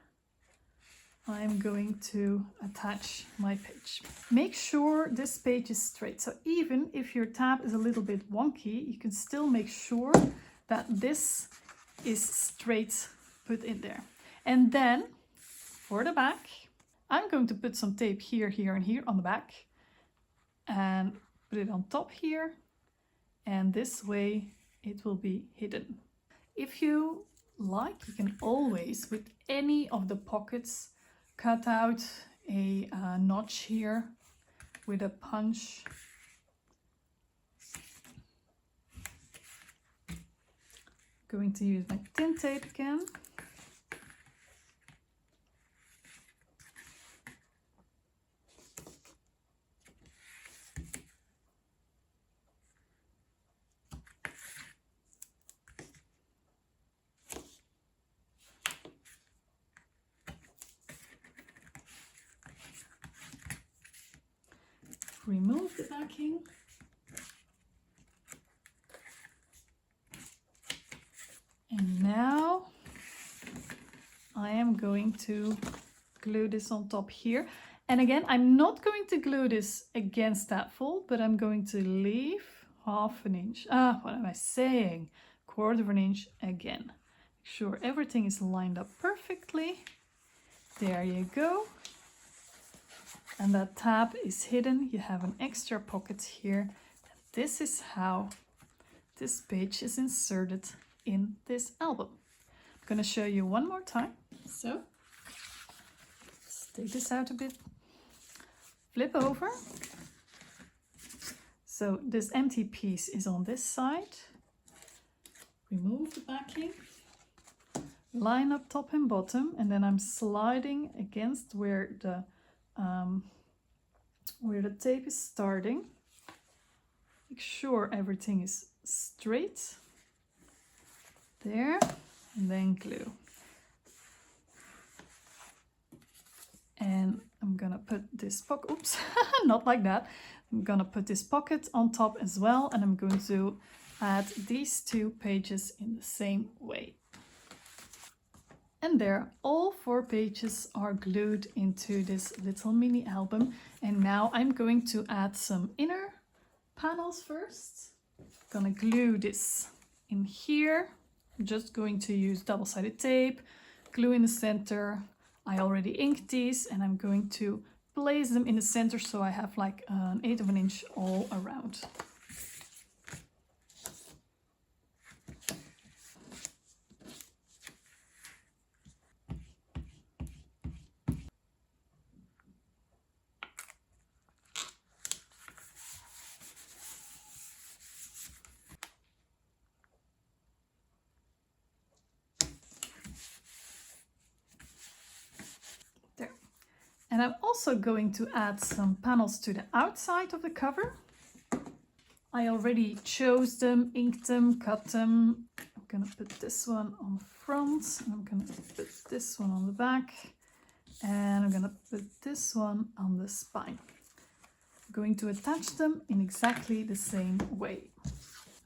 I'm going to attach my page. Make sure this page is straight. So even if your tab is a little bit wonky, you can still make sure that this is straight put in there. And then for the back, I'm going to put some tape here, here, and here on the back and put it on top here. And this way it will be hidden. If you like, you can always, with any of the pockets, cut out a notch here with a punch. Going to use my tin tape again. Remove the backing. And now I am going to glue this on top here. And again, I'm not going to glue this against that fold, but I'm going to leave half an inch. What am I saying? Quarter of an inch again. Make sure everything is lined up perfectly. There you go. And that tab is hidden. You have an extra pocket here. This is how this page is inserted in this album. I'm going to show you one more time. So let's take this out a bit. Flip over. So this empty piece is on this side. Remove the backing. Line up top and bottom, and then I'm sliding against where the tape is starting. Make sure everything is straight. There, and then glue. And I'm gonna put this pocket, oops, not like that. I'm gonna put this pocket on top as well, and I'm going to add these two pages in the same way. And there, all 4 pages are glued into this little mini album. And now I'm going to add some inner panels first. Gonna glue this in here. I'm just going to use double-sided tape, glue in the center. I already inked these, and I'm going to place them in the center so I have like an 1/8 of an inch all around. And I'm also going to add some panels to the outside of the cover. I already chose them, inked them, cut them. I'm gonna put this one on the front, and I'm gonna put this one on the back, and I'm gonna put this one on the spine. I'm going to attach them in exactly the same way.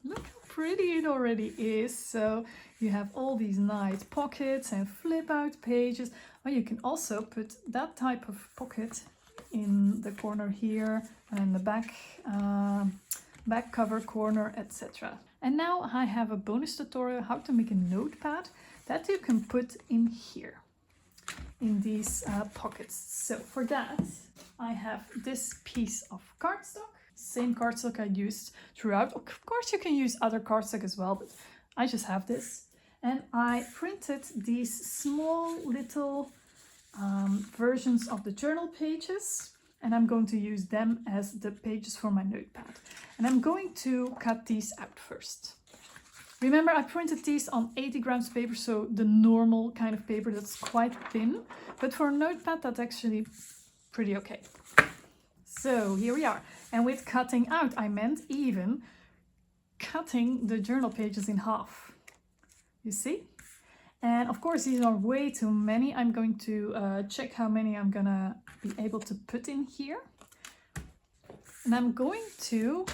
Look how pretty it already is. So you have all these nice pockets and flip out pages. Or you can also put that type of pocket in the corner here and in the back cover corner, etc. And now I have a bonus tutorial how to make a notepad that you can put in here, in these pockets. So for that, I have this piece of cardstock, same cardstock I used throughout. Of course you can use other cardstock as well, but I just have this. And I printed these small little versions of the journal pages, and I'm going to use them as the pages for my notepad. And I'm going to cut these out first. Remember, I printed these on 80 grams paper, so the normal kind of paper that's quite thin. But for a notepad, that's actually pretty okay. So here we are. And with cutting out, I meant even cutting the journal pages in half. You see? And of course, these are way too many. I'm going to check how many I'm gonna be able to put in here. And I'm going to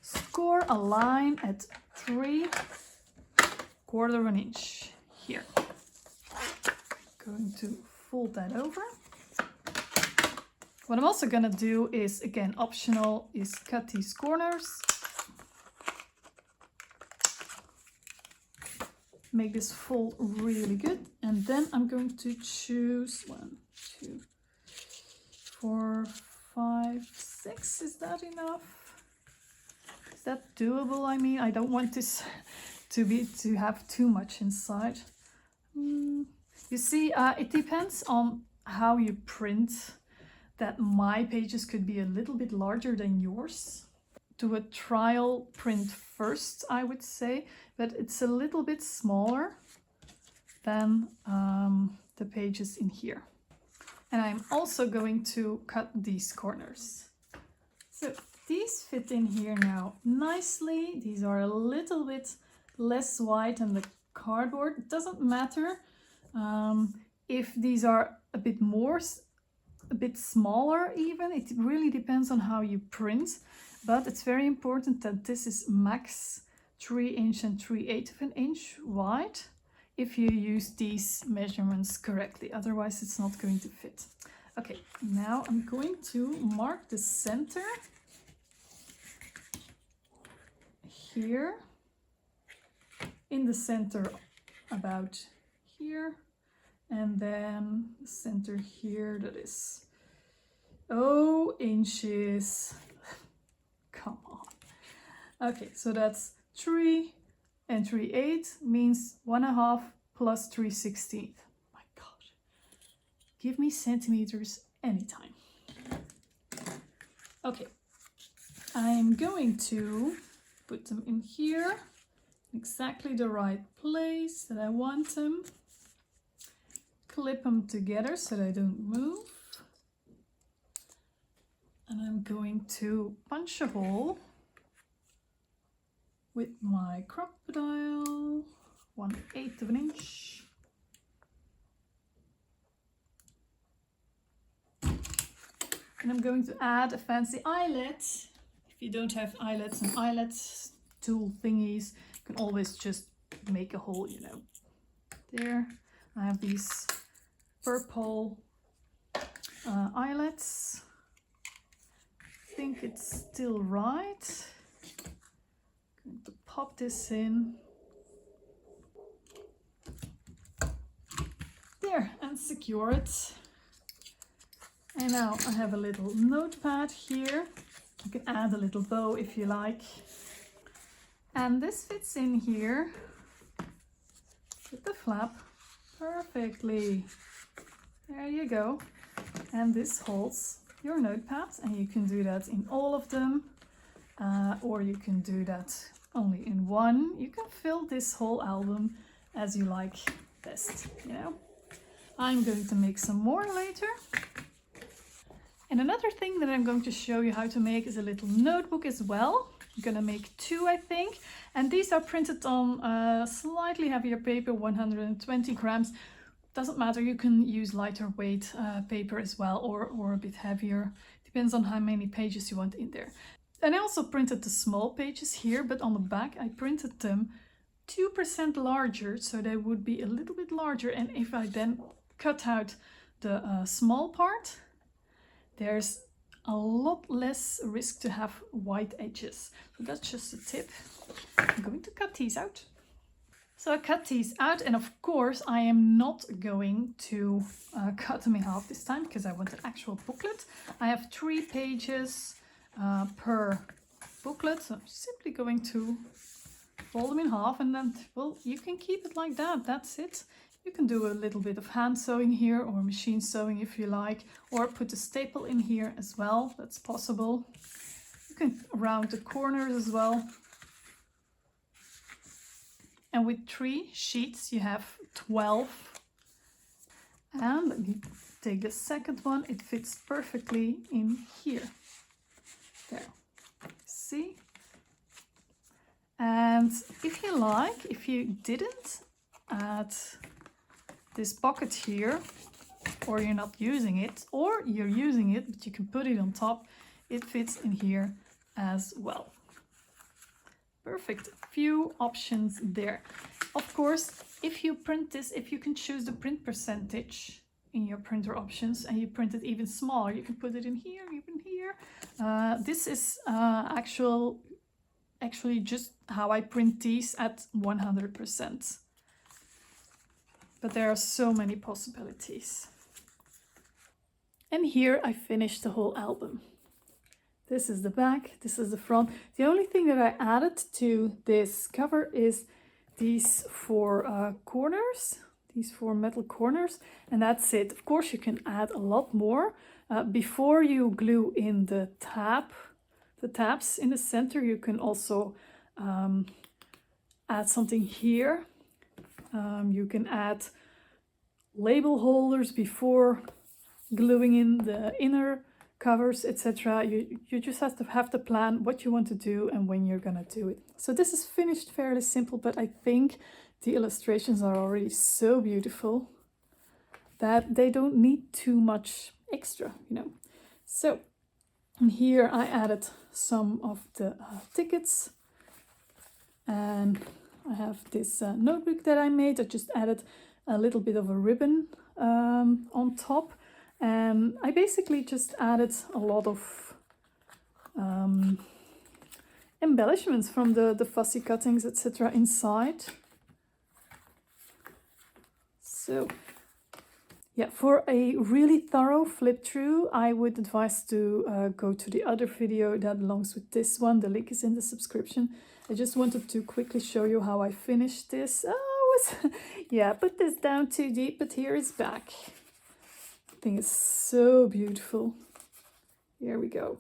score a line at 3/4 inch here. Going to fold that over. What I'm also gonna do is, again, optional, is cut these corners. Make this fold really good. And then I'm going to choose 1, 2, 4, 5, 6. Is that enough? Is that doable? I mean, I don't want this to have too much inside. You see, it depends on how you print, that my pages could be a little bit larger than yours. Do a trial print first, I would say, but it's a little bit smaller than the pages in here. And I'm also going to cut these corners. So these fit in here now nicely. These are a little bit less wide than the cardboard. It doesn't matter if these are a bit more, a bit smaller even. It really depends on how you print, but it's very important that this is max 3 inch and 3/8 inch wide if you use these measurements correctly. Otherwise it's not going to fit. Okay, now I'm going to mark the center here, in the center about here, and then the center here, that is 0 inches. Come on. Okay, so that's 3 and 3/8 means 1/2 plus 3/16. My God, give me centimeters anytime. Okay, I'm going to put them in here, exactly the right place that I want them. Clip them together so they don't move. And I'm going to punch a hole with my crocodile, 1/8 inch. And I'm going to add a fancy eyelet. If you don't have eyelets and eyelet tool thingies, you can always just make a hole, you know. There, I have these purple eyelets. I think it's still right. Going to pop this in. There, and secure it. And now I have a little notepad here. You can add a little bow if you like. And this fits in here with the flap perfectly. There you go. And this holds your notepad, and you can do that in all of them, or you can do that only in one. You can fill this whole album as you like best, you know. I'm going to make some more later. And another thing that I'm going to show you how to make is a little notebook as well. I'm gonna make 2, I think, and these are printed on slightly heavier paper, 120 grams. Doesn't matter, you can use lighter weight paper as well, or a bit heavier. Depends on how many pages you want in there. And I also printed the small pages here, but on the back I printed them 2% larger, so they would be a little bit larger. And if I then cut out the small part, there's a lot less risk to have white edges. So that's just a tip. I'm going to cut these out. So I cut these out, and of course I am not going to cut them in half this time because I want an actual booklet. I have 3 pages per booklet, so I'm simply going to fold them in half, and then, well, you can keep it like that. That's it. You can do a little bit of hand sewing here, or machine sewing if you like, or put a staple in here as well. That's possible. You can round the corners as well. And with 3 sheets you have 12. And let me take the second one. It fits perfectly in here. There. See? And if you like, if you didn't add this pocket here, or you're not using it, or you're using it, but you can put it on top. It fits in here as well. Perfect. Few options there. Of course, if you print this, if you can choose the print percentage in your printer options and you print it even smaller, you can put it in here, even here. This is actually just how I print these at 100%. But there are so many possibilities. And here I finished the whole album. This is the back, this is the front. The only thing that I added to this cover is these four corners, these four metal corners, and that's it. Of course, you can add a lot more. Before you glue in the tabs in the center, you can also add something here. You can add label holders before gluing in the inner covers, etc. You just have to plan what you want to do and when you're gonna do it. So this is finished fairly simple, but I think the illustrations are already so beautiful that they don't need too much extra, you know. So and here I added some of the tickets, and I have this notebook that I made. I just added a little bit of a ribbon on top. And I basically just added a lot of embellishments from the fussy cuttings, etc. inside. So yeah, for a really thorough flip through, I would advise to go to the other video that belongs with this one. The link is in the subscription. I just wanted to quickly show you how I finished this. Oh, yeah, put this down too deep, but here it's back. I think it's so beautiful. Here we go.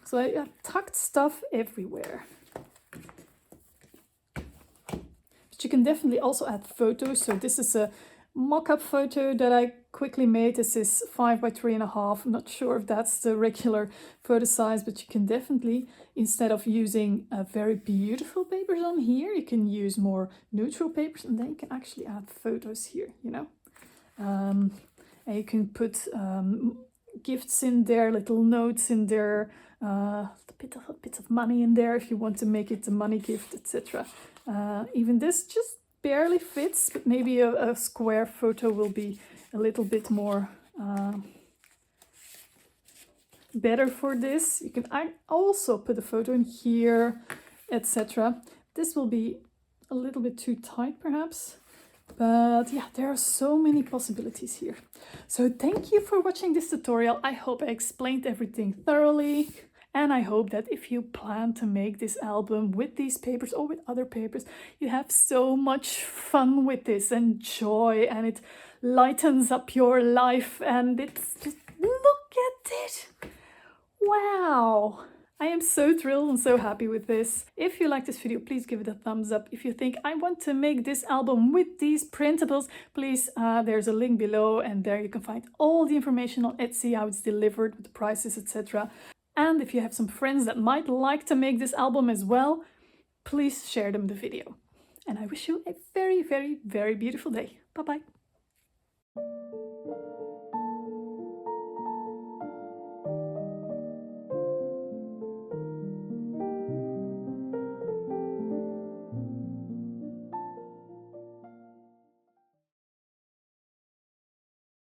So I have tucked stuff everywhere. But you can definitely also add photos. So this is a mock-up photo that I quickly made. This is 5 by 3.5. I'm not sure if that's the regular photo size, but you can definitely, instead of using very beautiful papers on here, you can use more neutral papers, and then you can actually add photos here, you know. And you can put gifts in there, little notes in there, a bit of money in there if you want to make it a money gift, etc. Even this just barely fits, but maybe a square photo will be a little bit more better for this. You can also put a photo in here, etc. This will be a little bit too tight perhaps, but yeah, there are so many possibilities here. So thank you for watching this tutorial. I hope I explained everything thoroughly. And I hope that if you plan to make this album with these papers or with other papers, you have so much fun with this and joy, and it lightens up your life, and it's just, look at it. Wow. I am so thrilled and so happy with this. If you like this video, please give it a thumbs up. If you think I want to make this album with these printables, please, there's a link below, and there you can find all the information on Etsy, how it's delivered, with the prices, etc. And if you have some friends that might like to make this album as well, please share them the video. And I wish you a very, very, very beautiful day. Bye-bye.